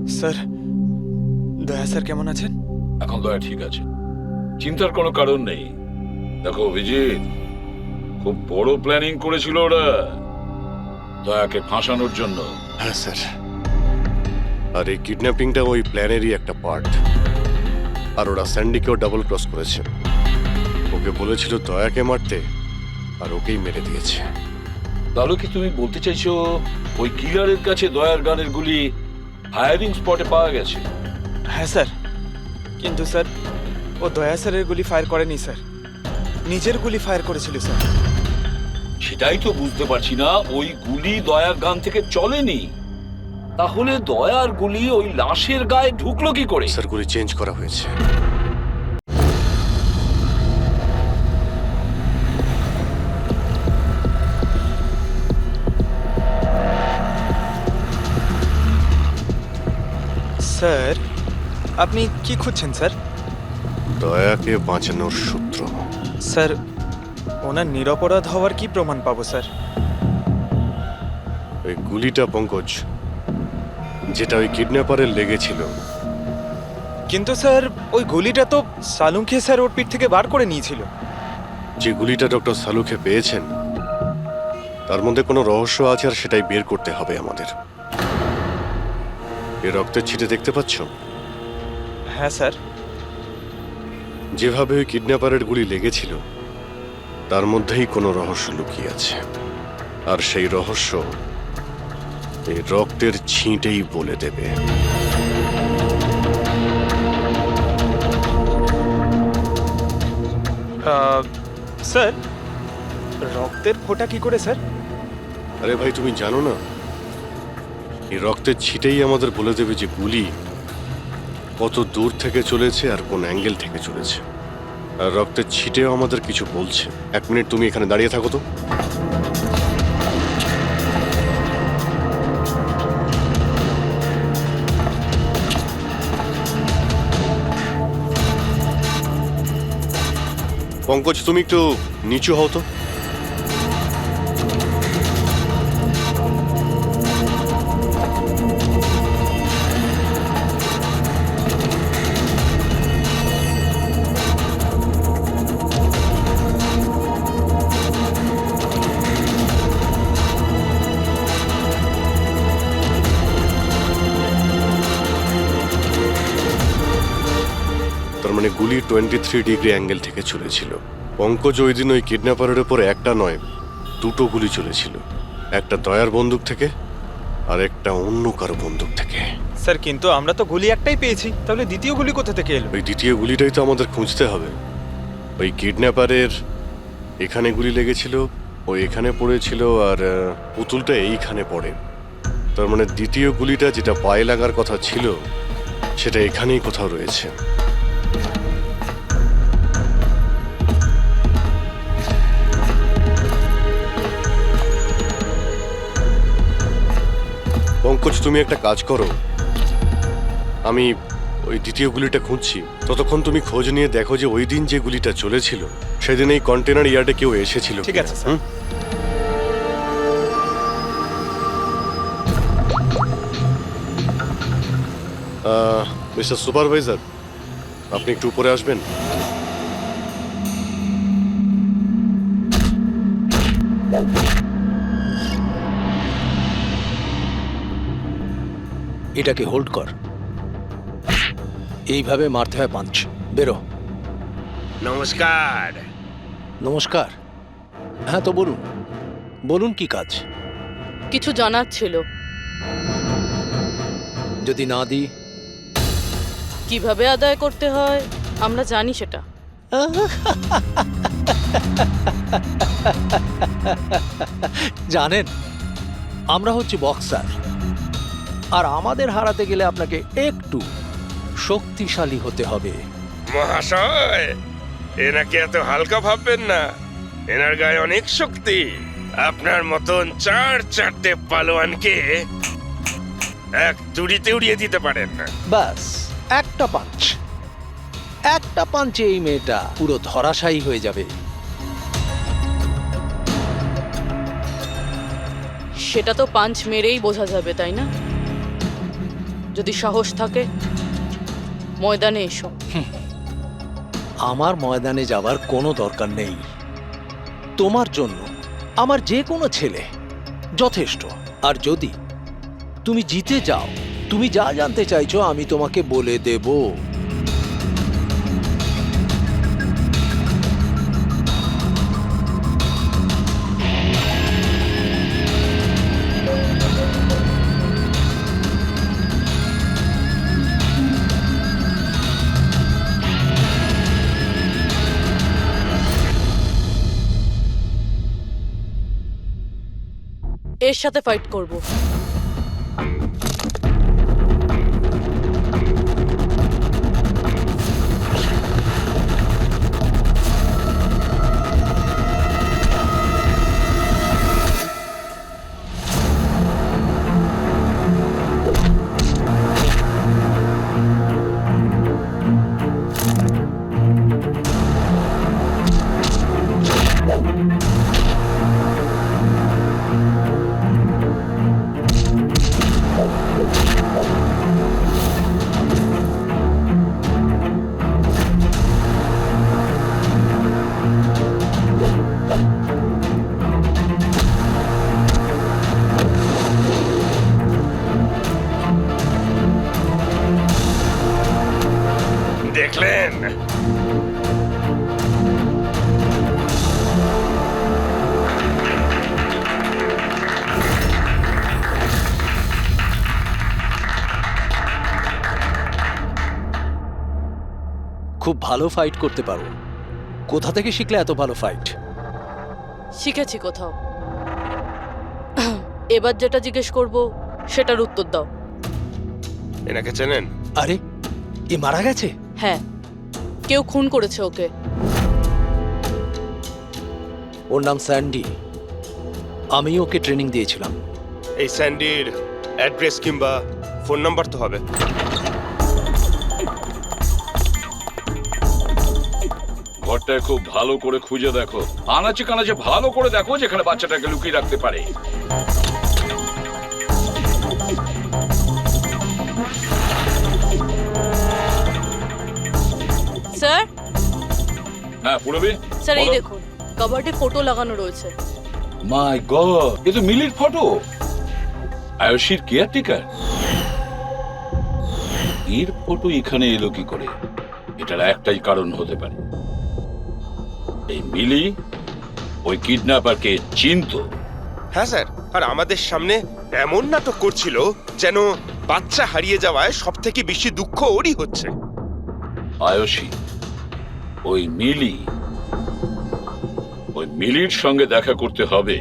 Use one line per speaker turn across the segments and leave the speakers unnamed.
Sir, দয়া sir কেমন আছেন?
এখন দয়া ঠিক আছে, চিন্তার কোনো কারণ নেই। দেখো অভিজিৎ, খুব বড় প্ল্যানিং করেছিল ওরা দয়াকে ফাঁসানোর জন্য।
হ্যাঁ স্যার, আর এই কিডন্যাপিংটা ওই প্ল্যানেরই একটা পার্ট। আর ওরা স্যান্ডিকেও ডাবল ক্রস করেছে। ওকে বলেছিল দয়াকে মারতে, আর ওকেই মেরে দিয়েছে।
তাহলে কি তুমি বলতে চাইছো ওই কিলারের কাছে দয়ার গানের গুলি ফায়ারিং স্পটে পাওয়া গেছে?
হ্যাঁ স্যার, কিন্তু স্যার ও দয়া স্যারের গুলি ফায়ার করেনি স্যার, নিজের গুলি ফায়ার করেছিল স্যার।
সেটাই তো বুঝতে পারছি না, ওই গুলি দয়ার গান থেকে চলেনি, তাহলে দয়ার গুলি ওই লাশের গায়ে ঢুকলো কি করে?
স্যার, গুলি চেঞ্জ করা হয়েছে।
স্যার, আপনি কি খুঁজছেন স্যার?
দয়াকে বাঁচানোর সূত্র।
স্যার, ওনার নিরপরাধ হওয়ার কি প্রমাণ পাবো স্যার?
ওই গুলিটা পঙ্কজ, যেটা ওই কিডন্যাপারের লেগেছিল।
কিন্তু স্যার ওই গুলিটা তো সালুঙ্কে স্যার ওর পিঠ থেকে বার করে নিয়েছিল।
যে গুলিটা ডক্টর সালুকে পেয়েছেন, তার মধ্যে কোনো রহস্য আছে, আর সেটাই বের করতে হবে আমাদের। এ রক্তের ছিটে দেখতে পাচ্ছ?
হ্যাঁ স্যার।
যেভাবে ওই কিডন্যাপারের গুলি লেগেছিল, তার মধ্যেই কোনো রহস্য লুকিয়ে আছে। আর সেই রহস্য এই রক্তের ছিটেই বলে দেবে।
স্যার, রক্তের ফোঁটা কি করে স্যার?
আরে ভাই, তুমি জানো না, এই রক্তের ছিটেই আমাদের বলে দেবে যে গুলি কত দূর থেকে চলেছে আর কোন অ্যাঙ্গেল থেকে চলেছে। আর রক্তের ছিটেও আমাদের কিছু বলছে। 1 মিনিট তুমি এখানে দাঁড়িয়ে থাকো তো। পঙ্কজ, তুমি একটু নিচু হও তো। তার মানে গুলি 23 ডিগ্রি অ্যাঙ্গেল থেকে চলেছিল। পঙ্কজ, ওই দিন ওই কিডন্যাপারের উপর একটা নয়, 2টো গুলি চলেছিল। একটা দয়ার বন্দুক থেকে, আর একটা অন্য কারো বন্দুক থেকে।
স্যার, কিন্তু আমরা তো গুলি একটাই পেয়েছি, তাহলে দ্বিতীয় গুলি কোথা থেকে এলো?
ওই দ্বিতীয় গুলিটাই তো আমাদের খুঁজতে হবে। ওই কিডন্যাপারের এখানে গুলি লেগেছিল, ও এখানে পড়েছিল, আর পুতুলটা এইখানে পড়ে। তার মানে দ্বিতীয় গুলিটা যেটা পায়ে লাগার কথা ছিল, সেটা এখানেই কোথাও রয়েছে। পঙ্কজ, তুমি একটা কাজ করো, আমি ওই দ্বিতীয় গুলিটা খুঁজছি। ততক্ষণ তুমি খোঁজ নিয়ে দেখো যে ওই দিন যে গুলিটা চলেছিল, সেদিন এই কন্টেনার ইয়ার্ডে কেউ এসেছিল।
ঠিক আছে স্যার।
মিস্টার সুপারভাইজার, আপনি একটু উপরে আসবেন।
এটাকে হোল্ড কর। এইভাবে মারতে হয় পাঞ্চ। বেরো।
নমস্কার।
নমস্কার। হ্যাঁ, তো বলুন, বলুন কি কাজ?
কিছু জানার ছিল।
যদি না দিই?
কিভাবে আদায় করতে হয় আমরা জানি সেটা।
জানেন, আমরা হচ্ছি বক্সার, আর আমাদের হারাতে গেলে আপনাকে একটু শক্তিশালী হতে হবে।
মহাশয়, এনাকে এত হালকা ভাববেন না, এনার গায়ে অনেক শক্তি। আপনার মতন 4-4টে পালোয়ানকে এক দুড়িতে উড়িয়ে দিতে পারেন না।
ব্যাস, একটা পাঞ্চ, একটা পাঞ্চে এই মেয়েটা পুরো ধরাশায়ী হয়ে যাবে।
সেটা তো পাঞ্চ মেরেই বোঝা যাবে, তাই না? যদি সাহস থাকে ময়দানে এসো।
আমার ময়দানে যাবার কোনো দরকার নেই। তোমার জন্য আমার যে কোনো ছেলে যথেষ্ট। আর যদি তুমি জিতে যাও, তুমি যা জানতে চাইছো আমি তোমাকে বলে দেব।
এর সাথে ফাইট করব।
দেখলেন?
খুব ভালো ফাইট করতে পারো। কোথা থেকে শিখলে এত ভালো ফাইট?
শিখেছি কোথাও। এবার যেটা জিজ্ঞেস করব সেটার উত্তর দাও।
এনাকে চেনেন?
আরে, এ মারা গেছে?
হ্যাঁ, কেউ খুন করেছে ওকে।
ওর নাম স্যান্ডি। আমি ওকে ট্রেনিং দিয়েছিলাম।
এই স্যান্ডির অ্যাড্রেস কিংবা ফোন নাম্বার তো হবে।
ঘরটায় খুব ভালো করে খুঁজে দেখো, আনাচে কানাচে ভালো করে দেখো যেখানে বাচ্চাটাকে লুকিয়ে রাখতে পারে।
স্যার,
হ্যাঁ পুরবি,
স্যার এই দেখুন, কাবার্ডে ফটো লাগানো রয়েছে।
মাই গড, এ তো মিলির ফটো। আয়ুষীর কেয়ারটেকার। এর ফটো এখানে এলো কি করে? এটার একটাই কারণ হতে পারে, এই মিলি ওই কিডন্যাপারকে চিনতো।
হ্যাঁ স্যার, আর আমাদের সামনে এমন নাটক করছিল যেন বাচ্চা হারিয়ে যাওয়ায় সব থেকে বেশি দুঃখ ওরই হচ্ছে।
আয়ুষী, ওই মিলির সঙ্গে দেখা করতে হবে।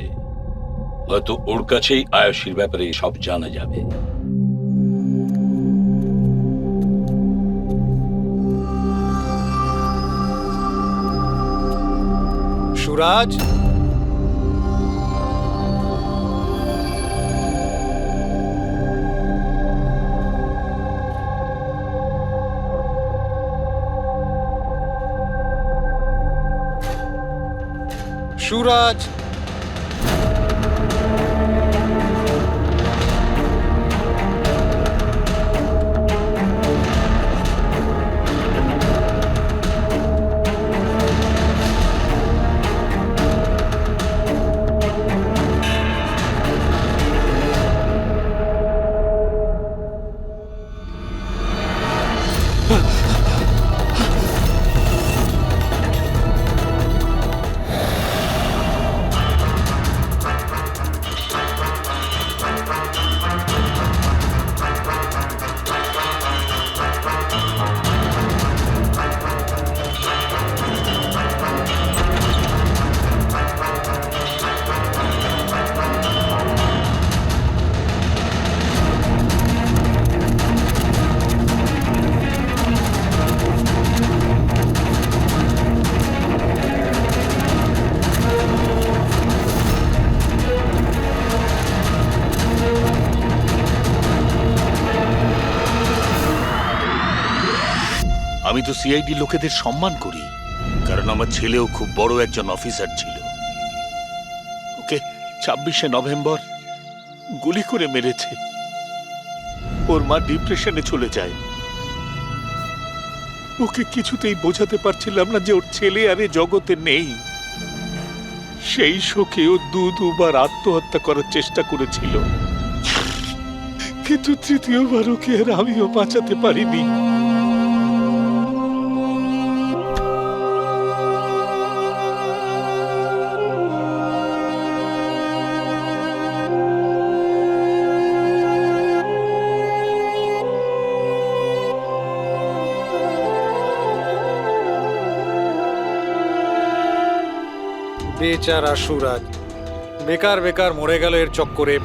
হয়তো ওর কাছেই আয়ুষীর ব্যাপারে সব জানা যাবে।
সুরাজ, সুরাজ,
আমি তো সিআইডি লোকেদের সম্মান করি, কারণ আমার ছেলেও খুব বড় একজন অফিসার ছিল। ওকে 26শে নভেম্বর গুলি করে মেরেছে। ওর মা ডিপ্রেশনে চলে যায়। ওকে কিছুতেই বোঝাতে পারছিলাম না যে ওর ছেলে আর এ জগতে নেই। সেই শোকে ও দুবার আত্মহত্যা করার চেষ্টা করেছিল, কিন্তু তৃতীয়বার ওকে আর আমিও বাঁচাতে পারিনি।
বেচারা সুরাজ, বেকার বেকার মরে গেল এর চক্করে।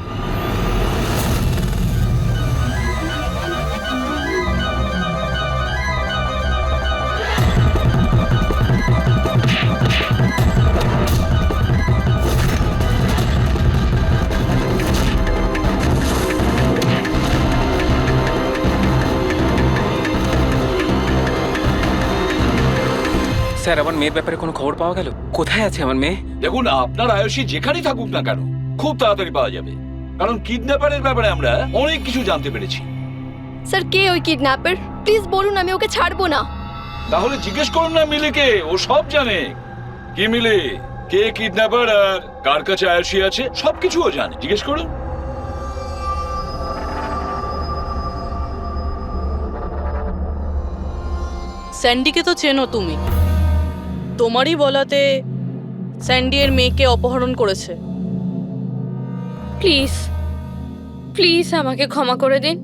স্যার, আমার মেয়ের ব্যাপারে কোনো খবর পাওয়া গেল? কোথায় আছে আমার মেয়ে?
দেখুন, আপনার আয়ুষী যেখানেই থাকুক না কেন খুব তাড়াতাড়ি পাওয়া যাবে, কারণ কিডন্যাপারের ব্যাপারে আমরা অনেক কিছু জানতে পেরেছি।
স্যার, কে ওই কিডন্যাপার? প্লিজ বলুন, আমি ওকে ছাড়বো না।
তাহলে জিজ্ঞেস করুন না মিলিকে, ও সব জানে। কি মিলি, কে কিডন্যাপার আর কার কাছে আয়ুষী আছে সবকিছু ও জানে, জিজ্ঞেস করুন।
স্যান্ডিকে তো চেনো তুমি, তোমারই বলাতে স্যান্ডি এর মেয়েকে অপহরণ করেছে।
প্লিজ প্লিজ আমাকে ক্ষমা করে দিন,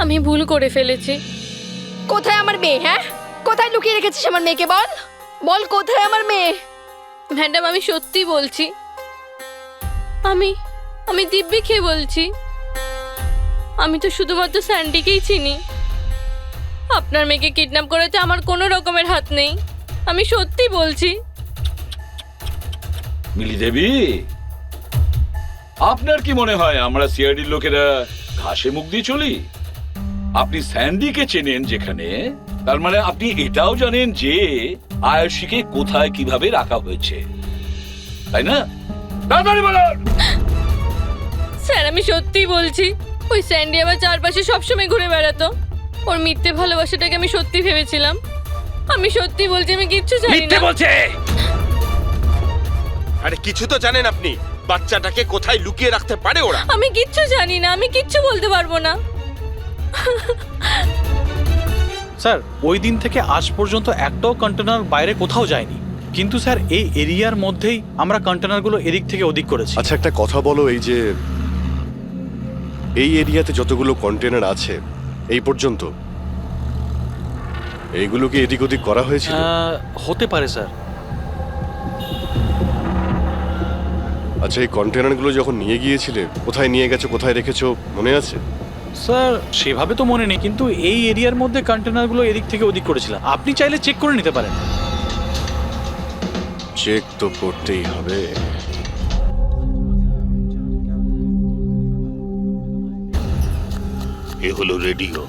আমি ভুল করে ফেলেছি। কোথায় আমার মেয়ে? হ্যাঁ, কোথায় লুকিয়ে রেখেছিস আমার মেয়েকে? বল বল, কোথায় আমার মেয়ে? ম্যাডাম, আমি সত্যি বলছি, আমি দিব্যি খেয়ে বলছি, আমি তো শুধুমাত্র স্যান্ডিকেই চিনি। আপনার মেয়েকে কিডন্যাপ করেছে আমার কোনো রকমের হাত নেই, আমি সত্যি বলছি।
মিলি দেবী, আপনার কি মনে হয় আমরা সিআইডির লোকেরা ঘাসে মুখ দিয়ে চলি? আপনি স্যান্ডিকে চেনেন যেখানে, তার মানে আপনি এটাও জানেন যে আয়ুষীকে কোথায় কিভাবে রাখা হয়েছে, তাই না? তাড়াতাড়ি বলুন।
স্যার, আমি সত্যি বলছি, ওই স্যান্ডি আমার চারপাশে সবসময় ঘুরে বেড়াতো। ওর মিথ্যে ভালোবাসাটাকে আমি সত্যি ভেবেছিলাম। আমি সত্যি বলছি, আমি কিচ্ছু জানি না।
বলছে। আরে কিছু তো জানেন আপনি, বাচ্চাটাকে কোথায় লুকিয়ে রাখতে পারে ওরা?
আমি কিচ্ছু জানি না, আমি কিচ্ছু বলতে পারবো না।
স্যার, ওই দিন থেকে আজ পর্যন্ত একটাও কন্টেনার বাইরে কোথাও যায়নি, কিন্তু স্যার এই এরিয়ার মধ্যেই আমরা কন্টেনারগুলো এদিক থেকে ওদিক করেছি।
আচ্ছা, একটা কথা বলো, এই যে এই এরিয়াতে যতগুলো কন্টেনার আছে এই পর্যন্ত, এইগুলোকে এদিক ওদিক করা হয়েছিল?
হতে পারে স্যার।
আচ্ছা, এই কন্টেনারগুলো যখন নিয়ে গিয়েছিলে কোথায় নিয়ে গেছো, কোথায় রেখেছো মনে আছে?
স্যার, সেভাবে তো মনে নেই, কিন্তু এই এরিয়ার মধ্যে কন্টেনারগুলো এদিক থেকে ওদিক করেছিলাম। আপনি চাইলে চেক করে নিতে পারেন।
চেক তো করতেই হবে।
এ হলো রেডিও,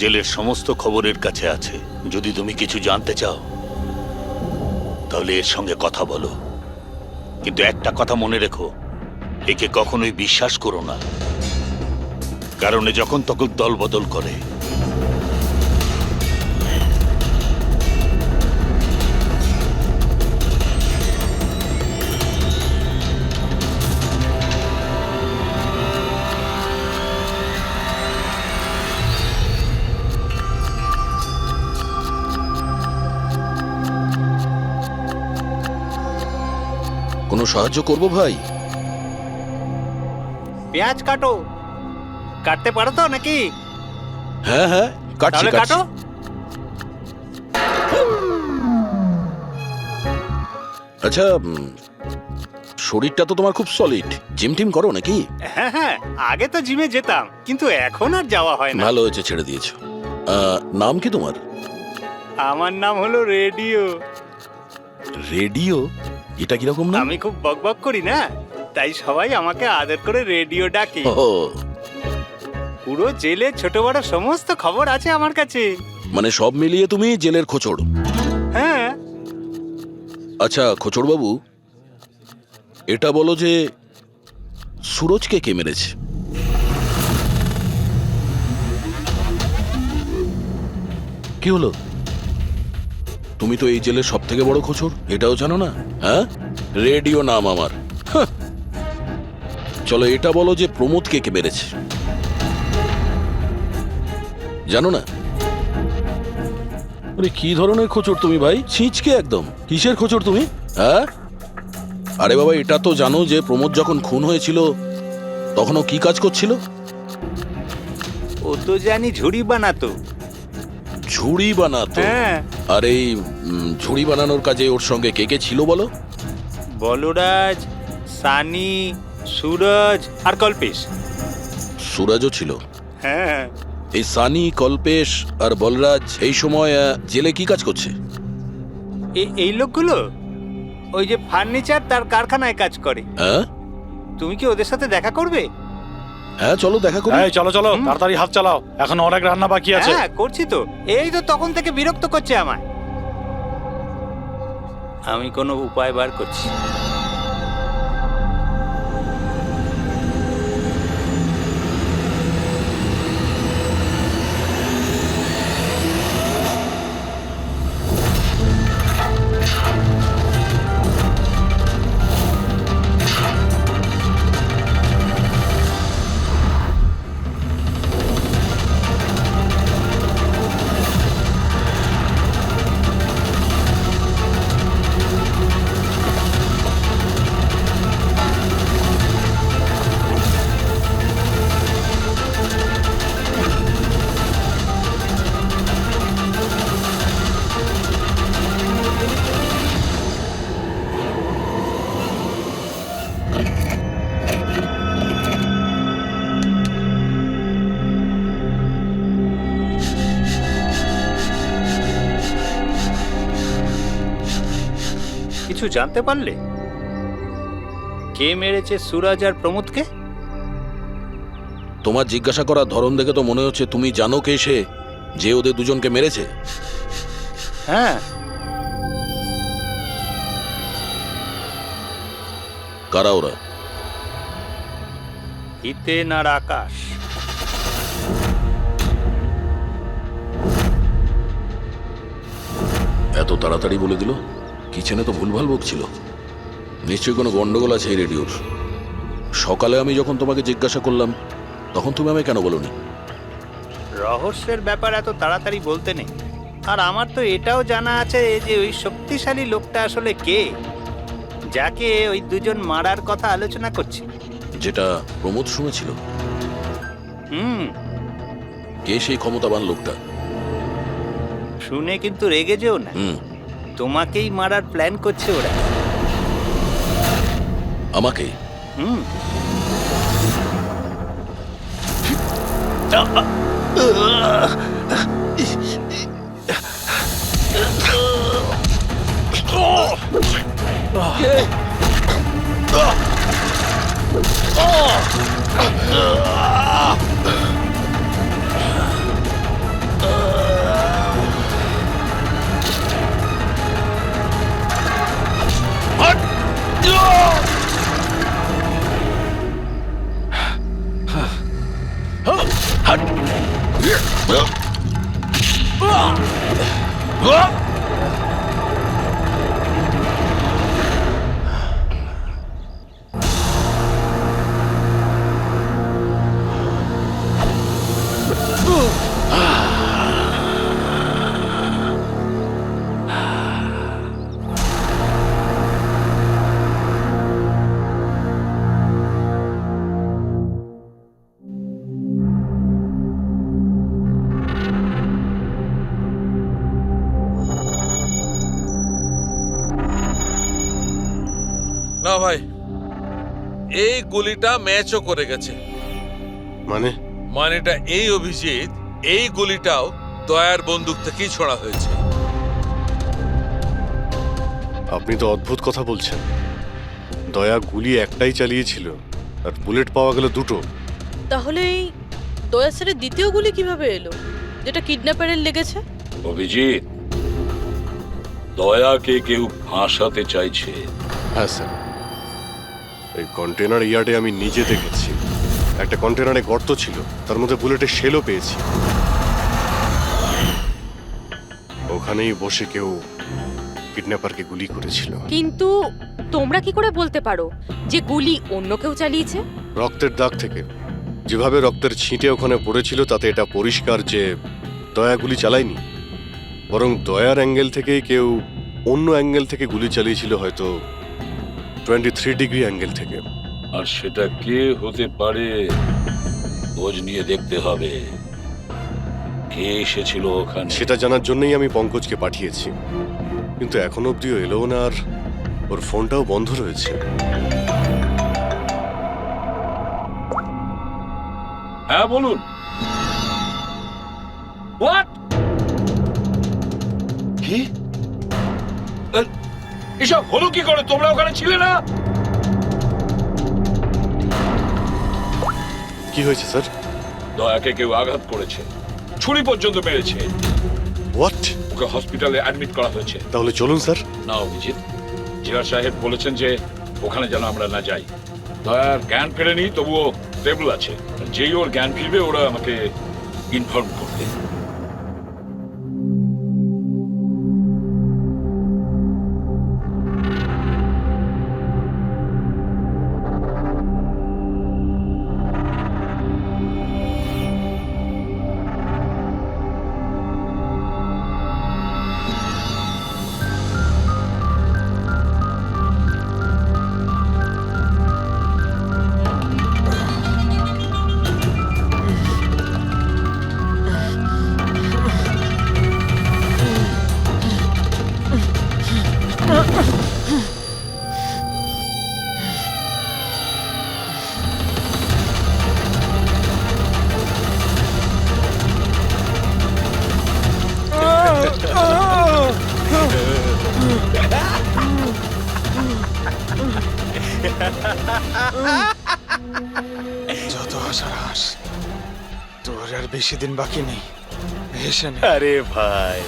জেলের সমস্ত খবরের কাছে আছে। যদি তুমি কিছু জানতে চাও তাহলে এর সঙ্গে কথা বলো, কিন্তু একটা কথা মনে রেখো, একে কখনোই বিশ্বাস করো না, কারণ এ যখন তখন দল বদল করে।
কোনো সাহায্য করবো ভাই?
পেঁয়াজ কাটো, কাটতে পারো তো নাকি?
হ্যাঁ হ্যাঁ, কাটছি
তাহলে
কাটছি।
কাটো।
আচ্ছা, শরীরটা তো তোমার খুব সলিড, জিম টিম করো নাকি?
হ্যাঁ হ্যাঁ, আগে তো জিমে যেতাম, কিন্তু এখন আর যাওয়া হয় না।
ভালো হয়েছে ছেড়ে দিয়েছো। নাম কি তোমার?
আমার নাম হলো রেডিও।
রেডিও? এটা কিরকম নাম?
আমি খুব বকবক করি না, তাই সবাই আমাকে আদর করে রেডিও ডাকে।
ও,
পুরো জেলে ছোট বড় সমস্ত খবর আছে আমার কাছে।
মানে সব মিলিয়ে তুমি জেলের খোঁচড়।
হ্যাঁ।
আচ্ছা খোঁচড় বাবু, এটা বলো যে সুরজকে কে মেরেছে? কি হলো? তুমি তো এই জেলের সব থেকে বড় খোঁচর, এটাও জানো না? হ্যাঁ, রেডিও নাম আমার। হাহ। চলো এটা বলো যে প্রমোদ কে মেরেছে, জানো না? আরে কি ধরনের খোঁচর তুমি ভাই, ছিঁচকে একদম। কিসের খোঁচর তুমি? হ্যাঁ, আরে বাবা এটা তো জানো যে প্রমোদ যখন খুন হয়েছিল তখন ও কি কাজ করছিল?
ও তো জানি ঝুড়ি বানাতো।
ঝুড়ি বানাতো?
হ্যাঁ।
আর এই ঝুড়ি বানানোর কাজে ওর সঙ্গে কে কে ছিল বলো?
বলরাজ, সানি, সুরজ আর কল্পেশ।
সুরজও ছিল?
হ্যাঁ।
এই সানি, কল্পেশ আর বলরাজ এই সময় জেলে কি কাজ করছে?
এই লোকগুলো ওই যে ফার্নিচার তার কারখানায় কাজ করে।
হ্যাঁ,
তুমি কি ওদের সাথে দেখা করবে?
হ্যাঁ চলো দেখা করি।
এই চলো চলো, তাড়াতাড়ি হাত চালাও, এখন অনেক রান্না বাকি আছে।
হ্যাঁ করছি তো, এই তো তখন থেকে বিরক্ত করছে আমায়। আমি কোনো উপায় বার করছি। কিছু জানতে পারলে কে মেরেছে সুরজ আর প্রমোদকে?
তোমার জিজ্ঞাসা করার ধরন দেখে তো মনে হচ্ছে তুমি জানো কে সে, যে ওদের দুজনকে মেরেছে।
হ্যাঁ।
কারা ওরা?
হিতেন আর আকাশ।
এত তাড়াতাড়ি বলে দিল? কিচেনে তো ভুলভাল বকছিল। নিশ্চয়ই কোনো গন্ডগোল আছে এই রেডিওর। সকালে আমি যখন তোমাকে জিজ্ঞাসা করলাম তখন তুমি আমায় কেন বলোনি?
রহস্যের ব্যাপার এত তাড়াতাড়ি বলতে নেই। আর আমার তো এটাও জানা আছে যে ওই শক্তিশালী লোকটা আসলে কে, যাকে ওই দুজন মারার কথা আলোচনা করছে।
যেটা প্রমোদ শুনেছিল। কে সেই ক্ষমতাবান লোকটা?
শুনে কিন্তু রেগে যেও না। তোমাকেই মারার প্ল্যান করছে ওরা।
আমাকে?
না ভাই, এই গুলিটা ম্যাচও করে গেছে। মানেটা এই অভিজিৎ, এই গুলিটাও দয়ার বন্দুক থেকেই ছোড়া হয়েছে।
আপনি তো অদ্ভুত কথা বলছেন। দয়া গুলি একটাই চালিয়েছিল আর বুলেট পাওয়া গেল দুটো।
তাহলে এই দয়া স্যারের দ্বিতীয় গুলি কিভাবে এলো, যেটা কিডন্যাপারের লেগেছে?
অভিজিৎ, দয়াকে কেউ ফাঁসাতে চাইছে।
হ্যাঁ স্যার, এই কন্টেনার ইয়ার্ডে আমি নিজে দেখেছি। একটা কন্টেনারে গর্ত ছিল, তার মধ্যে বুলেটের শেলও পেয়েছি। ওখানেই বসে কেউ কিডন্যাপারকে গুলি করেছিল।
কিন্তু তোমরা কি করে বলতে পারো যে গুলি অন্য কেউ চালিয়েছে?
রক্তের দাগ থেকে যেভাবে রক্তের ছিটে ওখানে পড়েছিল তাতে এটা পরিষ্কার যে দয়া গুলি চালায়নি, বরং দয়ার অ্যাঙ্গেল থেকেই কেউ অন্য অ্যাঙ্গেল থেকে গুলি চালিয়েছিল, হয়তো 23 ডিগ্রি অ্যাঙ্গেল থেকে।
আর সেটা কে হতে পারে খোঁজ নিয়ে দেখতে হবে। কে এসেছিল ওখানে
সেটা জানার জন্যই আমি পঙ্কজকে পাঠিয়েছি, কিন্তু এখনো অব্দিও এলো না, আর ওর ফোনটাও বন্ধ রয়েছে।
হ্যাঁ বলুন। হোয়াট? কি এসব হলো কি করে? তোমরা ওখানে ছিলে না?
কি হয়েছে স্যার?
দয়াকে কেউ আঘাত করেছে, ছুরি পর্যন্ত মেরেছে।
হোয়াট?
ওকে হসপিটালে অ্যাডমিট করা হয়েছে।
তাহলে চলুন স্যার।
না অভিজিৎ, জেলা সাহেব বলেছেন যে ওখানে যেন আমরা না যাই। দয়ার জ্ঞান ফেরেনি, তবুও স্টেবল আছে। যেই ওর জ্ঞান ফিরবে ওরা আমাকে ইনফর্ম করবে।
যত হাসার হাস, তোর আর বেশি দিন বাকি নেই। হেসে নে।
আরে ভাই,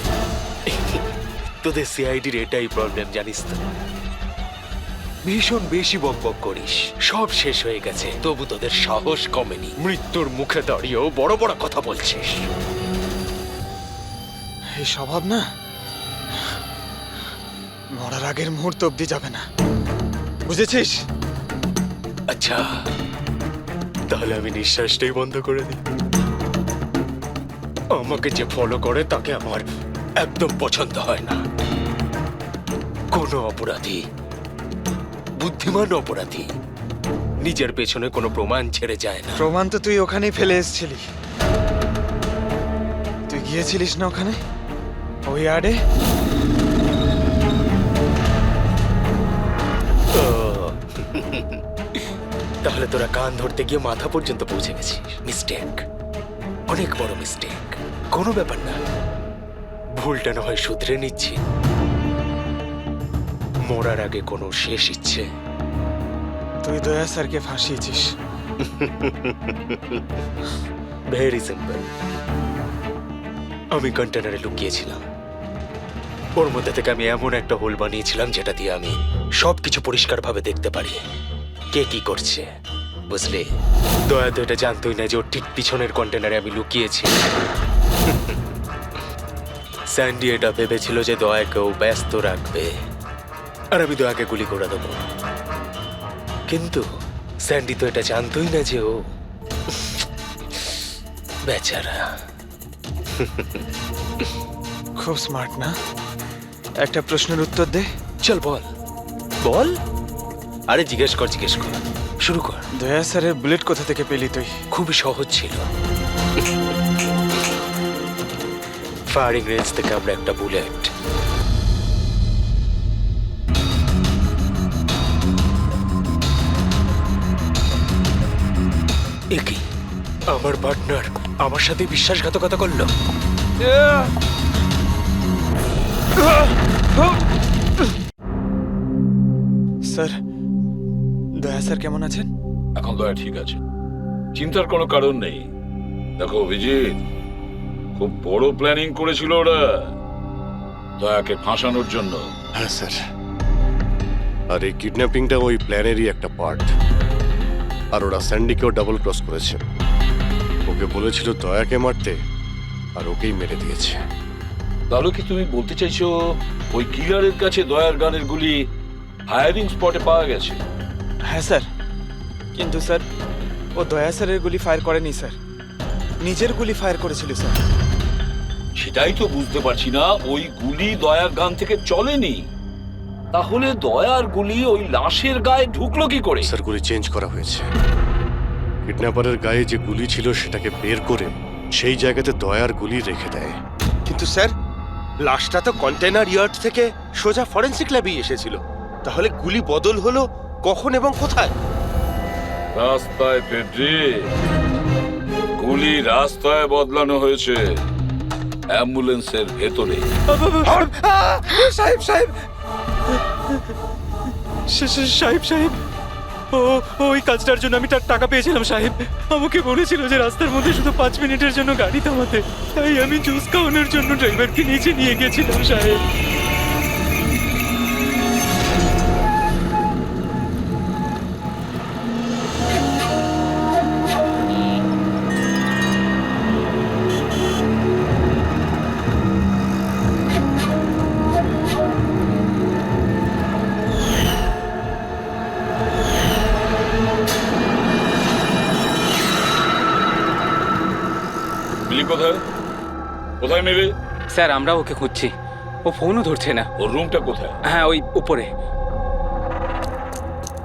তোদের সিআইডির এটাই প্রবলেম জানিস তো, ভীষণ বেশি বকবক করিস। সব শেষ হয়ে গেছে, তবু তোদের সাহস কমেনি। মৃত্যুর মুখে দাঁড়িয়েও বড় বড় কথা বলছিস।
এই স্বভাব না মরার আগের মুহূর্ত অব্দি যাবে না, বুঝেছিস?
আচ্ছা, তাহলে আমি নিঃশ্বাসটাই বন্ধ করে দিই। আমাকে যে ফলো করে তাকে আমার একদম পছন্দ হয় না। কোনো অপরাধী, বুদ্ধিমান অপরাধী, নিজের পেছনে কোনো প্রমাণ ছেড়ে যায় না।
প্রমাণ তো তুই ওখানেই ফেলে এসেছিলি। তুই গিয়েছিলিস না ওখানে, ওই আড়ে?
তাহলে তোরা কান ধরতে গিয়ে মাথা পর্যন্ত পৌঁছে গেছিস। মিস্টেক, অনেক বড় মিস্টেক। কোনো ব্যাপার না, ভুলটা না হয় শুধরে নিচ্ছি। মরার আগে কোনো শেষ ইচ্ছে?
তুই দয়া স্যারকে ফাঁসিয়েছিস।
Very simple. আমি কন্টেনারে লুকিয়েছিলাম, ওর মধ্যে থেকে আমি এমন একটা হোল বানিয়েছিলাম যেটা দিয়ে আমি সবকিছু পরিষ্কারভাবে দেখতে পারি, কে কি করছে, বুঝলি? দয়া তো এটা জানতোই না যে ওর ঠিক পিছনের কন্টেনারে আমি লুকিয়েছি। স্যান্ডি এটা ভেবেছিল যে দয়াকেও ব্যস্ত রাখবে আর আমি দয়াকে গুলি করে দেবো, কিন্তু স্যান্ডি তো এটা জানতোই না যে ও বেচারা।
খুব স্মার্ট না? একটা প্রশ্নের উত্তর দে।
চল বল বল। আরে জিজ্ঞেস কর, শুরু কর।
দয়া স্যারের বুলেট কোথা থেকে পেলি তুই?
খুবই সহজ ছিল। ফায়ারিং রেঞ্জ থেকে আমরা একটা বুলেট একই আমার পার্টনার আমার সাথে বিশ্বাসঘাতকতা করলো।
স্যার, দয়া স্যার কেমন আছেন?
এখন দয়া ঠিক আছে, চিন্তার কোনো কারণ নেই। দেখো অভিজিৎ, খুব বড় প্ল্যানিং করেছিল ওরা দয়াকে ফাঁসানোর জন্য।
হ্যাঁ স্যার, আর এই কিডন্যাপিংটা ওই প্ল্যানেরই একটা পার্ট। আর ওরা স্যান্ডিকেও ডাবল ক্রস করেছে। ওকে বলেছিল দয়াকে মারতে, আর ওকেই মেরে দিয়েছে।
তাহলে কি তুমি বলতে চাইছো ওই কিলারের কাছে দয়ার গানের গুলি ফায়ারিং স্পটে পাওয়া গেছে?
হ্যাঁ স্যার, কিন্তু স্যার ও দয়া স্যারের গুলি ফায়ার করেনি স্যার, নিজের গুলি ফায়ার করেছিল স্যার।
সেটাই তো বুঝতে পারছি না, ওই গুলি দয়ার গান থেকে চলেনি, তাহলে দয়ার গুলি ওই লাশের গায়ে ঢুকলো কি করে?
স্যার গুলি চেঞ্জ করা হয়েছে। কিডন্যাপারের গায়ে যে গুলি ছিল সেটাকে বের করে সেই জায়গাতে দয়ার গুলি রেখে দেয়।
কিন্তু স্যার, লাশটা তো কন্টেনার ইয়ার্ড থেকে সোজা ফরেনসিক ল্যাবেই এসেছিল। তাহলে গুলি বদল হলো কখন এবং কোথায়?
রাস্তায় ফেডরি, গুলি রাস্তায় বদলানো হয়েছে, অ্যাম্বুলেন্সের ভেতরে।
সাহেব সাহেব সাহেব সাহেব, ওই কাজটার জন্য আমি তার টাকা পেয়েছিলাম সাহেব। আমাকে বলেছিল যে রাস্তার মধ্যে শুধু 5 মিনিটের জন্য গাড়ি থামাতে, তাই আমি জুস খাওয়ানোর জন্য ড্রাইভারকে নিচে নিয়ে গেছিলাম সাহেব।
মিলি কোথায়? কোথায় মিলি?
স্যার আমরা ওকে খুঁজছি, ও ফোনও ধরছে না।
ওর রুমটা কোথায়?
হ্যাঁ ওই উপরে।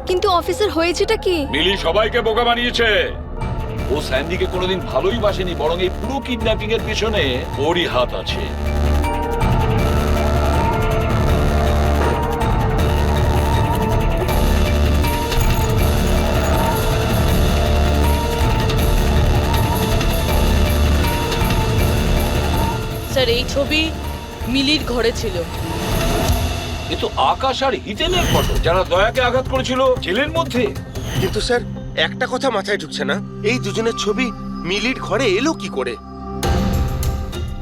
কিন্তু অফিসার হয়েছেটা কি?
মিলি সবাইকে বোকা বানিয়েছে। ও স্যান্ডিকে কোনোদিন ভালোই বাসেনি, বরং এই পুরো কিডন্যাপিং এর পিছনে ওরই হাত আছে।
স্যার এই ছবি মিলির ঘরে ছিল।
এ তো আকাশ আর হিতেনের ফটো, যারা দয়াকে আঘাত করেছিল জেলের মধ্যে।
কিন্তু স্যার, একটা কথা মাথায় ঢুকছে না, এই দুজনের ছবি মিলির ঘরে এলো কি করে?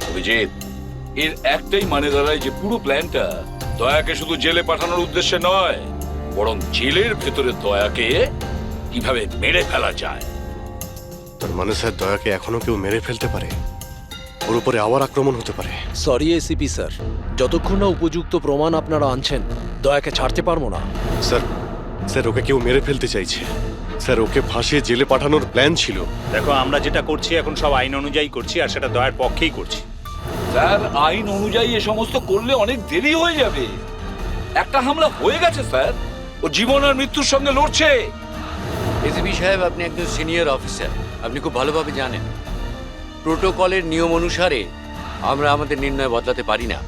অভিজিৎ, এর একটাই মানে দাঁড়ায় যে পুরো প্ল্যানটা দয়াকে শুধু জেলে পাঠানোর উদ্দেশ্যে নয়, বরং জেলের ভেতরে দয়াকে কিভাবে মেরে ফেলা যায়।
তার মানে স্যার দয়াকে এখনো কেউ মেরে ফেলতে পারে, ওর উপরে আবার আক্রমণ হতে পারে।
সরি এসিপি স্যার, যতক্ষণ না উপযুক্ত প্রমাণ আপনারা আনছেন দয়াকে ছাড়তে পারবো না।
স্যার স্যার ওকে কেউ মেরে ফেলতে চাইছে স্যার, ওকে ফাঁসিয়ে জেলে পাঠানোর প্ল্যান ছিল।
দেখো, আমরা যেটা করছি এখন সব আইন অনুযায়ী করছি, আর সেটা দয়ার পক্ষেই করছি।
স্যার আইন অনুযায়ী এ সমস্ত করলে অনেক দেরি হয়ে যাবে। একটা হামলা হয়ে গেছে স্যার, ও জীবন আর মৃত্যুর সঙ্গে লড়ছে।
এসিপি সাহেব, আপনি একজন সিনিয়র অফিসার, আপনি খুব ভালোভাবে জানেন প্রোটোকলের নিয়ম অনুসারে আমরা আমাদের নির্ণয় বদলাতে পারি না।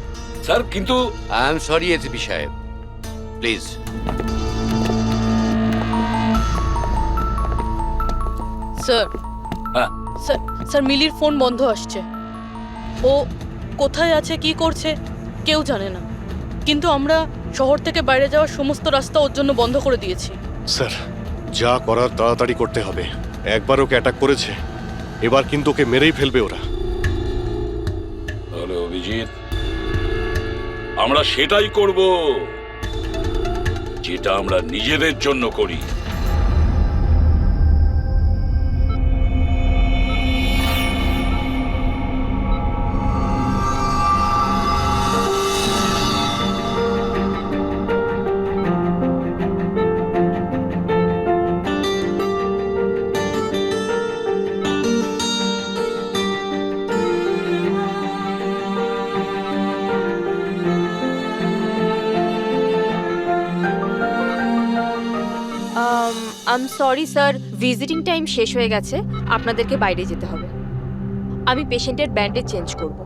স্যার কিন্তু
আই এম সরি এসিপি সাহেব, প্লিজ।
স্যার স্যার স্যার মিলির ফোন বন্ধ আসছে। ও কোথায় আছে, কি করছে কেউ জানে না, কিন্তু আমরা শহর থেকে বাইরে যাওয়ার সমস্ত রাস্তা ওর জন্য বন্ধ করে দিয়েছি।
স্যার যা করার তাড়াতাড়ি করতে হবে। একবার ওকে অ্যাটাক করেছে, এবার কিন্তু ওকে মেরেই ফেলবে ওরা।
তাহলে অভিজিৎ, আমরা সেটাই করব যেটা আমরা নিজেদের জন্য করি।
I am sorry sir, visiting time শেষ হয়ে গেছে, আপনাদেরকে বাইরে যেতে হবে। আমি পেশেন্টের ব্যান্ডেজ চেঞ্জ করব।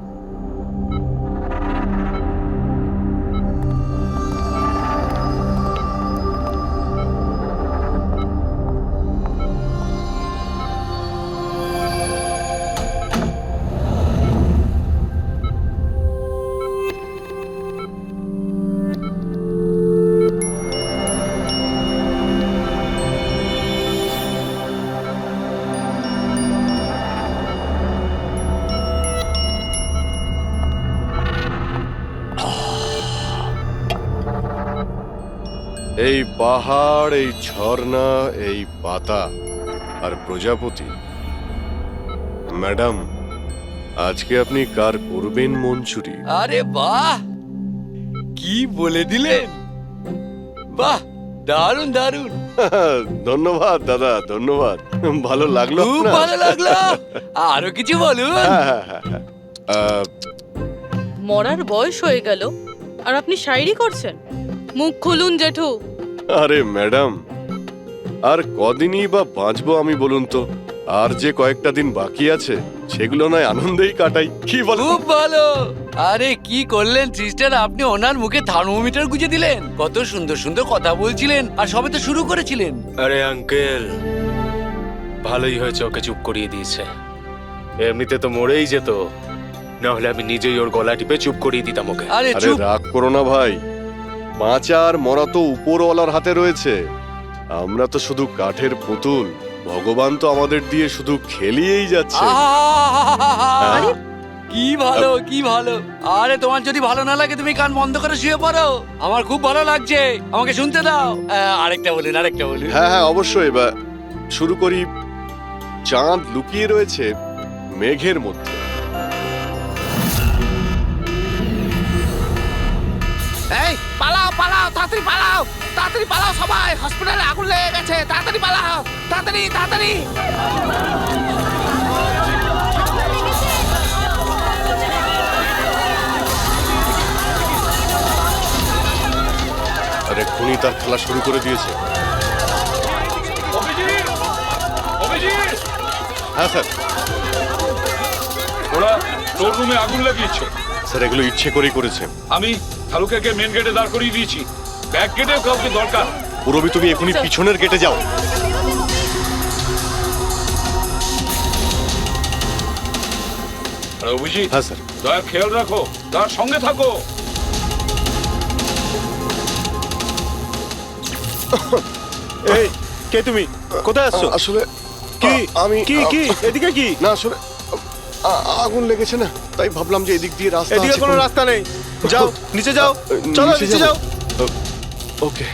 এই পাহাড়, এই ঝর্ণা, এই পাতা আর প্রজাপতি, ম্যাডাম আজকে আপনি কার করবেন মন চুরি?
আরে বাহ, কি বলে দিলেন! বাহ, দারুণ দারুণ।
ধন্যবাদ দাদা, ধন্যবাদ। ভালো লাগলো
খুব
আপনার?
ভালো লাগলো। আরো কিছু বলুন।
মরার বয়স হয়ে গেল আর আপনি শায়রি করছেন? মুখ খুলুন জেঠু।
আরে ম্যাডাম, আর কদিনই বা বাঁচবো আমি বলুন তো? আর যে কয়েকটা দিন বাকি আছে সেগুলো নয় আনন্দেই কাটাই, কি বল?
খুব ভালো। আরে কি করলেন সিস্টার, আপনি ওনার মুখে থার্মোমিটার গুঁজে দিলেন। কত সুন্দর সুন্দর কথা বলছিলেন আর সবে তো শুরু করেছিলেন।
আরে আঙ্কেল, ভালোই হয়েছে ওকে চুপ করিয়ে দিয়েছে। এমনিতে তো মরেই যেত, না হলে আমি নিজেই ওর গলা টিপে চুপ করিয়ে দিতাম ওকে।
আরে রাগ করো না ভাই, বাঁচা আর মরা তো উপরওয়ালার হাতে রয়েছে। আমরা তো শুধু কাঠের পুতুল, ভগবান তো আমাদের দিয়ে শুধু খেলিয়েই যাচ্ছে।
কি ভালো, কি ভালো। আরে তোমার যদি ভালো না লাগে তুমি কান বন্ধ করে শুয়ে পড়ো। আমার খুব ভালো লাগছে, আমাকে শুনতে দাও। আরেকটা বলুন, আরেকটা বলুন।
হ্যাঁ হ্যাঁ অবশ্যই, এবার শুরু করি। চাঁদ লুকিয়ে রয়েছে মেঘের মধ্যে।
এই পালাও পালাও, তাড়াতাড়ি পালাও, তাড়াতাড়ি পালাও সবাই, হসপিটালে আগুন লেগে গেছে, তাড়াতাড়ি পালাও, তাড়াতাড়ি তাড়াতাড়ি।
আরে খুনি তার খেলা শুরু করে দিয়েছে। হ্যাঁ স্যার।
ওরা তোর রুমে আগুন লাগিয়েছে।
স্যার এগুলো ইচ্ছে করেই করেছে।
আমি শালুকে মেন গেটে দাঁড় করিয়ে দিয়েছি, ব্যাক গেটেও কাউকে দরকার।
পুরবি তুমি এখনই পিছনের গেটে যাও।
আরে অভিজিৎ,
হ্যাঁ স্যার।
দয়া খেয়াল রাখো, তার সঙ্গে থাকো।
এই কে তুমি? কোথায় আসছো? আসলে কি আমি কি এদিকে কি না, আসলে আগুন লেগেছে না, তাই ভাবলাম যে এদিক দিয়ে রাস্তা আছে।
এদিকে কোনো রাস্তা নেই, যাও নিচে যাও, চলো নিচে যাও।
ওকে।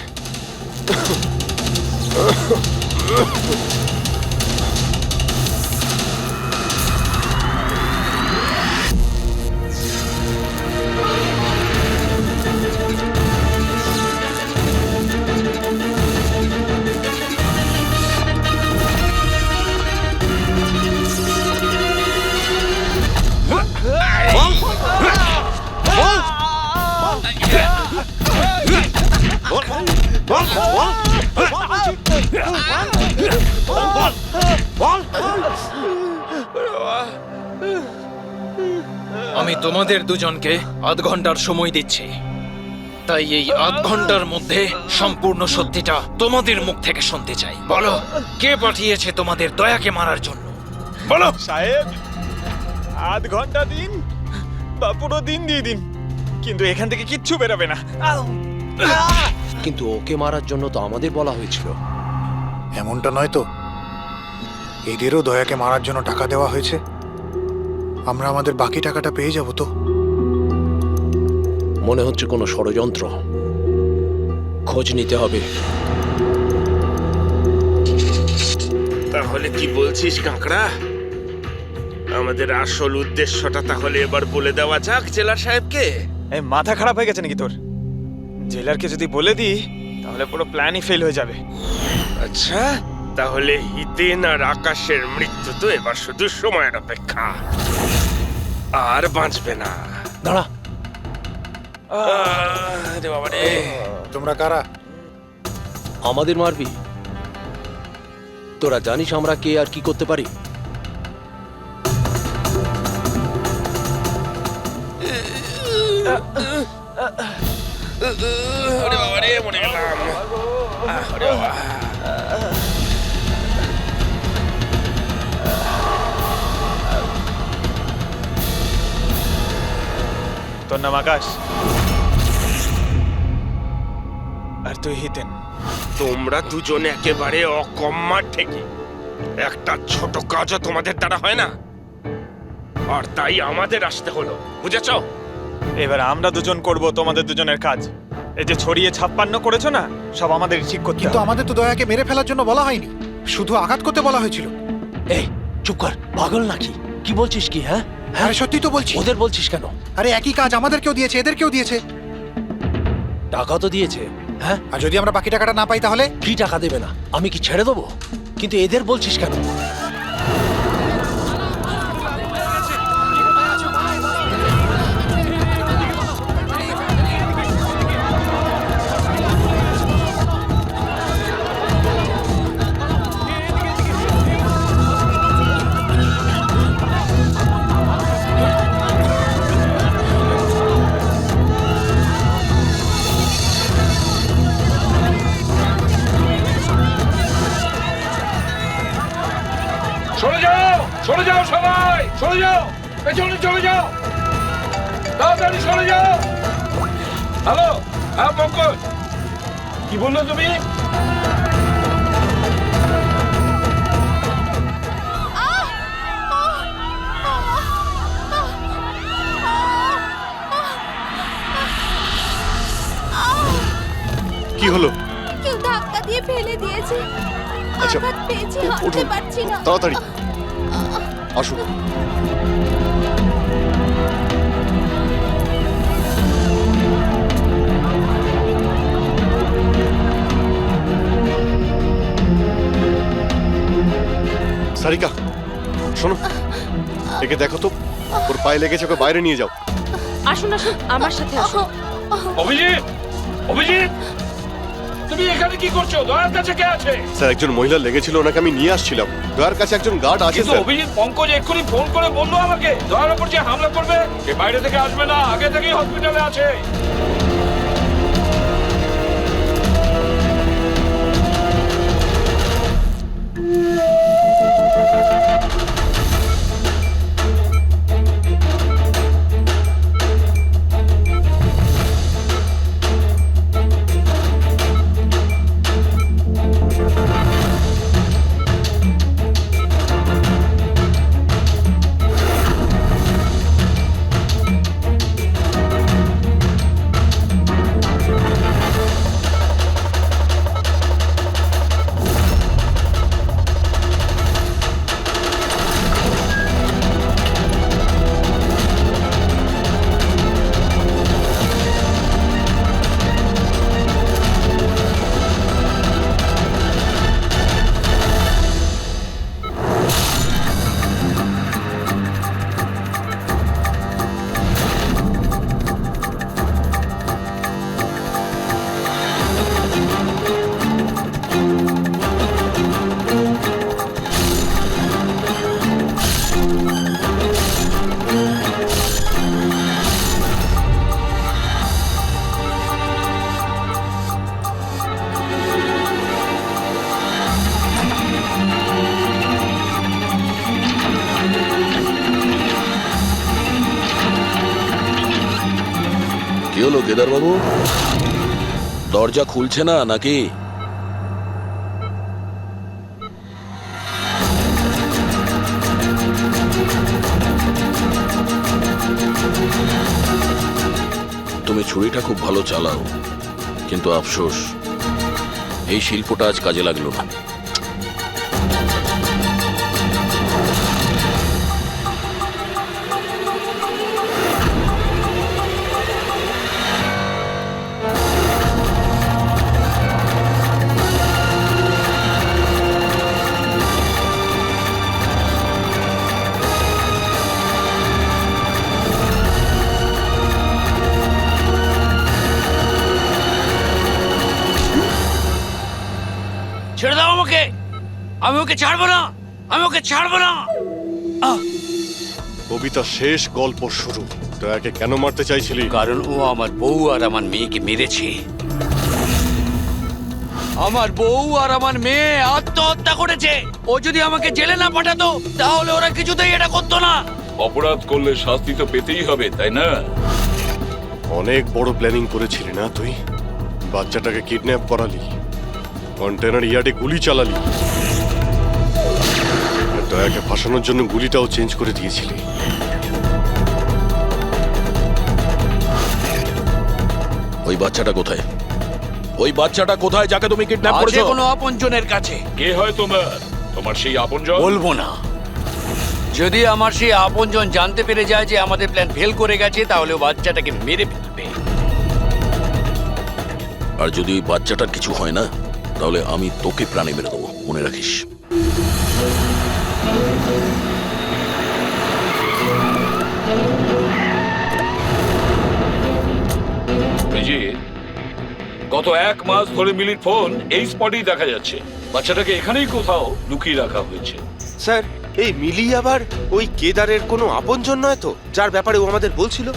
আমি তোমাদের দুজনকে আধ ঘন্টার সময় দিচ্ছি, তাই এই আধ ঘন্টার মধ্যে সম্পূর্ণ সত্যিটা তোমাদের মুখ থেকে শুনতে চাই। বলো, কে পাঠিয়েছে তোমাদের দয়াকে মারার জন্য? বলো।
সাহেব, আধ ঘন্টা দিন বা পুরো দিন দিয়ে দিন, কিন্তু এখান থেকে কিচ্ছু বেরোবে না।
কিন্তু ওকে মারার জন্য তো আমাদের বলা হয়েছিল।
এমনটা নয় তো, এদেরও দয়াকে মারার জন্য টাকা দেওয়া হয়েছে। আমরা আমাদের বাকি টাকাটা পেয়ে যাব তো?
মনে হচ্ছে কোনো ষড়যন্ত্র, খোঁজ নিতে হবে।
তাহলে কি বলছিস কাঁকড়া? আমাদের আসল উদ্দেশ্যটা তাহলে এবার বলে দেওয়া যাক জেলার সাহেবকে।
এই মাথা খারাপ হয়ে গেছে নাকি তোর? জেলারকে যদি বলে দিই তাহলে পুরো প্ল্যানই ফেল হয়ে যাবে।
আচ্ছা, তাহলে হিতেন আর আকাশের মৃত্যু তো এবার শুধু সময়ের অপেক্ষা, আর বাঁচবে না।
দাঁড়া,
তোমরা কারা?
আমাদের মারবি? তোরা জানিস আমরা কে আর কি করতে পারি?
ওরে বাবা রে, মরে গেলাম। ওরে বাবা।
তোর নাম আকাশ আর তুই হিতেন।
তোমরা দুজনে একেবারে অকম্মা ঠেকি। একটা ছোট কাজও তোমাদের দ্বারা হয় না, আর তাই আমাদের আসতে হলো, বুঝেছ?
এবার আমরা দুজন করব তোমাদের দুজনের কাজ। এই যে ছড়িয়ে 56 করেছো না, সব আমাদের ঠিক করতে। কিন্তু আমাদের তো দয়াকে মেরে ফেলার জন্য বলা হয়নি, শুধু আঘাত করতে বলা হয়েছিল।
এই চুপ কর, পাগল নাকি? কি বলছিস কি? হ্যাঁ,
আরে সত্যি তো বলছি।
ওদের বলছিস কেন?
আরে একই কাজ আমাদেরকেও দিয়েছে, এদেরকেও দিয়েছে।
টাকা তো দিয়েছে, হ্যাঁ?
আর যদি আমরা বাকি টাকাটা না পাই তাহলে?
কি টাকা দেবে না? আমি কি ছেড়ে দেবো? কিন্তু এদের বলছিস কেন?
সরে যাও, সরে যাও সবাই, সরে যাও, পেছনে চলে যাও, তাড়াতাড়ি সরে যাও। হ্যালো, হ্যাঁ পঙ্কজ, কি বললে তুমি?
কি হলো?
কেউ ধাক্কা দিয়ে ফেলে দিয়েছে।
আচ্ছা,
আঘাত পেয়েছি, হাঁটতে
উঠুন
পারছি না।
তাড়াতাড়ি আসুন। সারিকা, শোনো, একে দেখো তো, ওর পায়ে লেগেছে, ওকে বাইরে নিয়ে যাও।
আসুন আসুন, আমার সাথে আসুন।
অভিজিৎ, অভিজিৎ, তুমি এখানে কি করছো? দয়ার কাছে কে আছে?
স্যার, একজন মহিলা লেগেছিল, ওনাকে আমি নিয়ে আসছিলাম। দয়ার কাছে একজন গার্ড আছে
কিন্তু
স্যার।
অভিজিৎ, পঙ্কজ এক্ষুনি ফোন করে বললো আমাকে দয়ার উপর যে হামলা করবে সে বাইরে থেকে আসবে না, আগে থেকেই হসপিটালে আছে।
কি হলো কেদার বাবু, দরজা খুলছে না নাকি? তুমি ছুরিটা খুব ভালো চালাও, কিন্তু আফসোস এই শিল্পটা আজ কাজে লাগলো না।
ছেড়ে দাও আমাকে, আমি ওকে ছাড়বো না, আমি ওকে ছাড়বো না।
কবিতা শেষ, গল্প শুরু। দয়াকে কেন মারতে চাইছিলি?
কারণ ও আমার বউ আর আমার মেয়েকে মেরেছে। আমার বউ আর আমার মেয়ে আত্মহত্যা করেছে। ও যদি আমাকে জেলে না পাঠাতো তাহলে ওরা কিছুতেই এটা করতো না।
অপরাধ করলে শাস্তি তো পেতেই হবে, তাই না?
অনেক বড় প্ল্যানিং করেছিলি না তুই? বাচ্চাটাকে কিডন্যাপ করালি, কন্টেনার ইয়ার্ডে গুলি চালালি, আর দয়াকে ফাঁসানোর জন্য গুলিটাও চেঞ্জ করে দিয়েছিলি।
ওই বাচ্চাটা কোথায়? ওই বাচ্চাটা কোথায় যাকে তুমি কিডন্যাপ করেছো?
কোনো আপনজনের কাছে।
কে হয় তোমার সেই আপনজন?
বলবো না। যদি আমার সেই আপনজন জানতে পেরে যায় যে আমাদের প্ল্যান ফেল করে গেছে, তাহলে ও বাচ্চাটাকে মেরে ফেলবে।
আর যদি ওই বাচ্চাটার কিছু হয় না, তাহলে আমি তোকে প্রাণে মেরে দেবো, মনে রাখিস।
অভিজিৎ, গত 1 মাস ধরে মিলির ফোন এই স্পটেই দেখা যাচ্ছে। বাচ্চাটাকে এখানেই কোথাও লুকিয়ে রাখা হয়েছে।
স্যার, এই মিলি আবার ওই কেদারের কোনো আপনজন নয় তো, যার ব্যাপারে ও আমাদের বলছিল?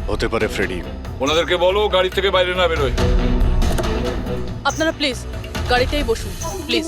হতে পারে ফ্রেডি।
ওনাদেরকে বলো গাড়ি থেকে বাইরে না বেরোয়।
আপনারা প্লিজ গাড়িতেই বসুন please.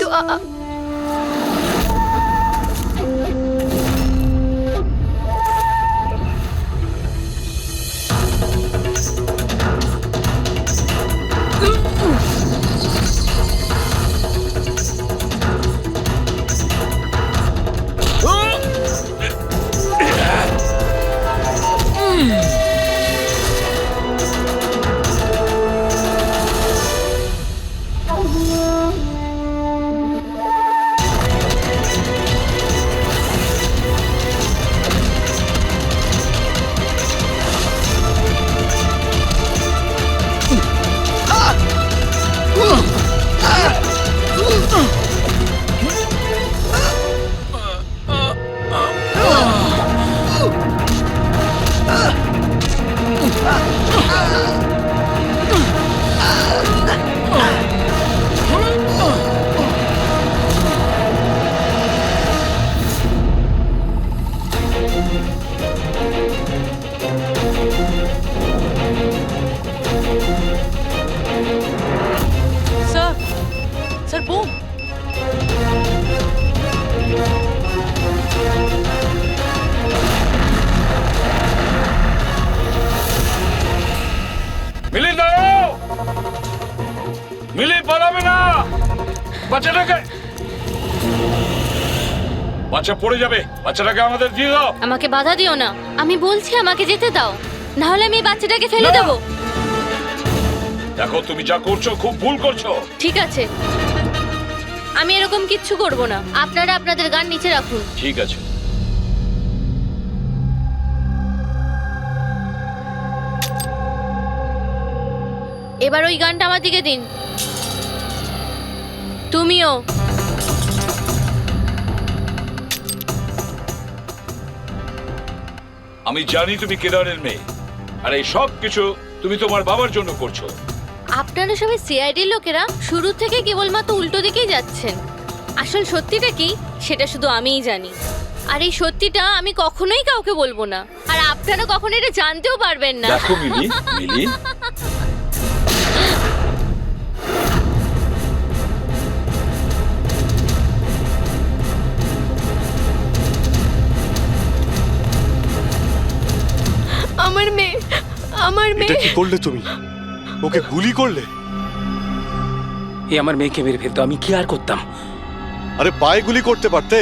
Sir, sir bomb.
Mili দাঁড়াও! মিলি পালাবে না! বাচ্চাটাকে, বাচ্চা পড়ে যাবে। বাচ্চাটাকে আমাদের দিয়ে দাও।
আমাকে বাধা দিও না, আমি বলছি আমাকে যেতে দাও, না হলে আমি এই বাচ্চাটাকে ফেলে দেবো।
দেখো, তুমি যা করছো খুব ভুল করছো।
ঠিক আছে, আমি এরকম কিচ্ছু করব না। আপনারা আপনাদের গান নিচে রাখুন।
ঠিক আছে।
এবার ওই গানটা আমার দিকে দিন। তুমিও।
আমি জানি তুমি কেদারের মেয়ে, আর এই সব কিছু তুমি তোমার বাবার জন্য করছো।
আপনারা সবাই সিআইডির লোকেরা শুরু থেকে কেবলমাত্র উল্টো দিকেই যাচ্ছেন। আসল সত্যিটা কি সেটা শুধু আমিই জানি, আর এই সত্যিটা আমি কখনোই কাউকে বলবো না, আর আপনারা কখনো এটা জানতেও পারবেন না।
দেখো মিলি, মিলি,
আমার মেয়ে, আমার
এটা কি করলে তুমি? ওকে গুলি করলে?
এ আমার মেয়েকে মেরে ফেলতো, আমি কি আর করতাম?
আরে পায়ে গুলি করতে পারতে।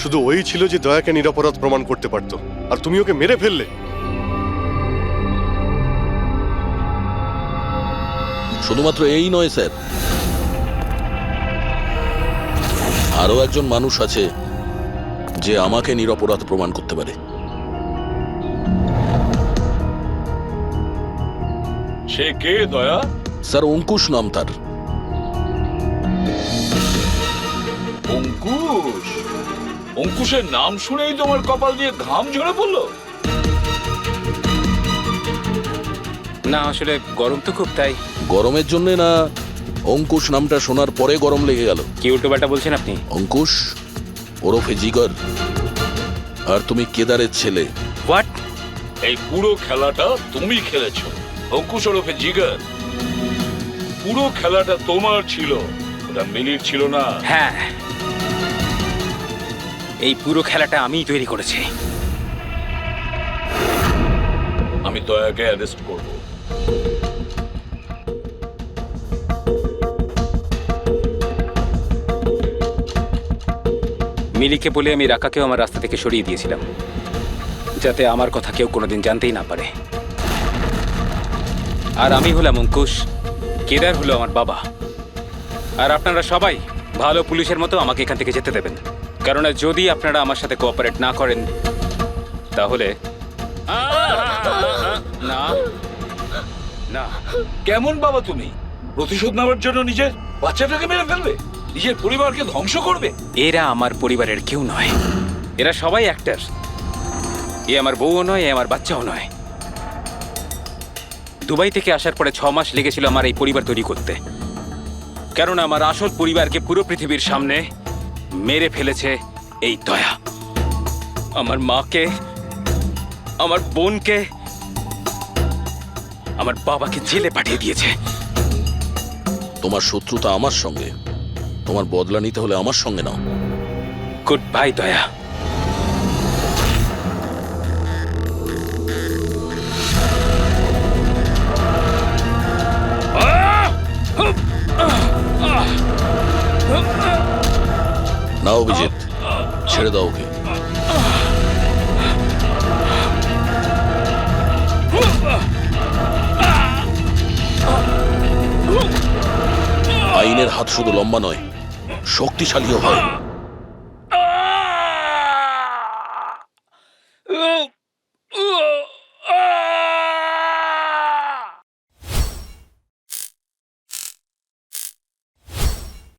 শুধু ওই ছিল যে দয়াকে নিরপরাধ প্রমাণ করতে পারতো, আর তুমি ওকে মেরে ফেললে।
শুধুমাত্র এই নয় স্যার, আরো একজন মানুষ আছে যে আমাকে নিরপরাধ প্রমাণ করতে পারে।
সে কে দয়া?
স্যার, অঙ্কুশ নাম তার।
অঙ্কুশ? অঙ্কুশের নাম শুনেই তোমার কপাল দিয়ে ঘাম ঝরে পড়লো?
না, আসলে গরম তো খুব, তাই।
গরমের জন্য না, অঙ্কুশ নামটা শোনার পরে গরম লেগে গেল।
কি উল্টোপাল্টা বলছেন আপনি?
অঙ্কুশ ওরফে জিগর, আর তুমি কেদারের ছেলে।
হোয়াট?
এই পুরো খেলাটা তুমি খেলেছো। অঙ্কুশ ওরফে জিগর, পুরো খেলাটা তোমার ছিল, ওটা মিলির ছিল না।
হ্যাঁ, এই পুরো খেলাটা আমিই তৈরি করেছি।
আমি দয়াকে অ্যারেস্ট করব।
মিলিকে বলে আমি রাকাকেও আমার রাস্তা থেকে সরিয়ে দিয়েছিলাম, যাতে আমার কথা কেউ কোনোদিন জানতেই না পারে। আর আমি হলাম অঙ্কুশ, কেদার হলো আমার বাবা। আর আপনারা সবাই ভালো পুলিশের মতো আমাকে এখান থেকে যেতে দেবেন। কারণ যদি আপনারা আমার সাথে কোঅপারেট না করেন তাহলে না না।
কেমন বাবা তুমি? প্রতিশোধ নেওয়ার জন্য নিজের বাচ্চাটাকে মেরে ফেলবে, নিজের পরিবারকে ধ্বংস করবে?
এরা আমার পরিবারের কেউ নয়, এরা সবাই অ্যাক্টর। এ আমার বউও নয়, এ আমার বাচ্চাও নয়। দুবাই থেকে আসার পরে 6 মাস লেগেছিল আমার এই পরিবার তৈরি করতে, কারণ আমার আসল পরিবারকে পুরো পৃথিবীর সামনে মেরে ফেলেছে এই দয়া। আমার মাকে, আমার বোনকে, আমার বাবাকে জেলে পাঠিয়ে দিয়েছে।
তোমার শত্রুতা আমার সঙ্গে, তোমার বদলা নিতে হলে আমার সঙ্গে নাও।
গুড বাই দয়া।
নাও অভিজিৎ, ছেড়ে দাও ওকে। আইনের হাত শুধু লম্বা নয়, শক্তিশালীও হয়।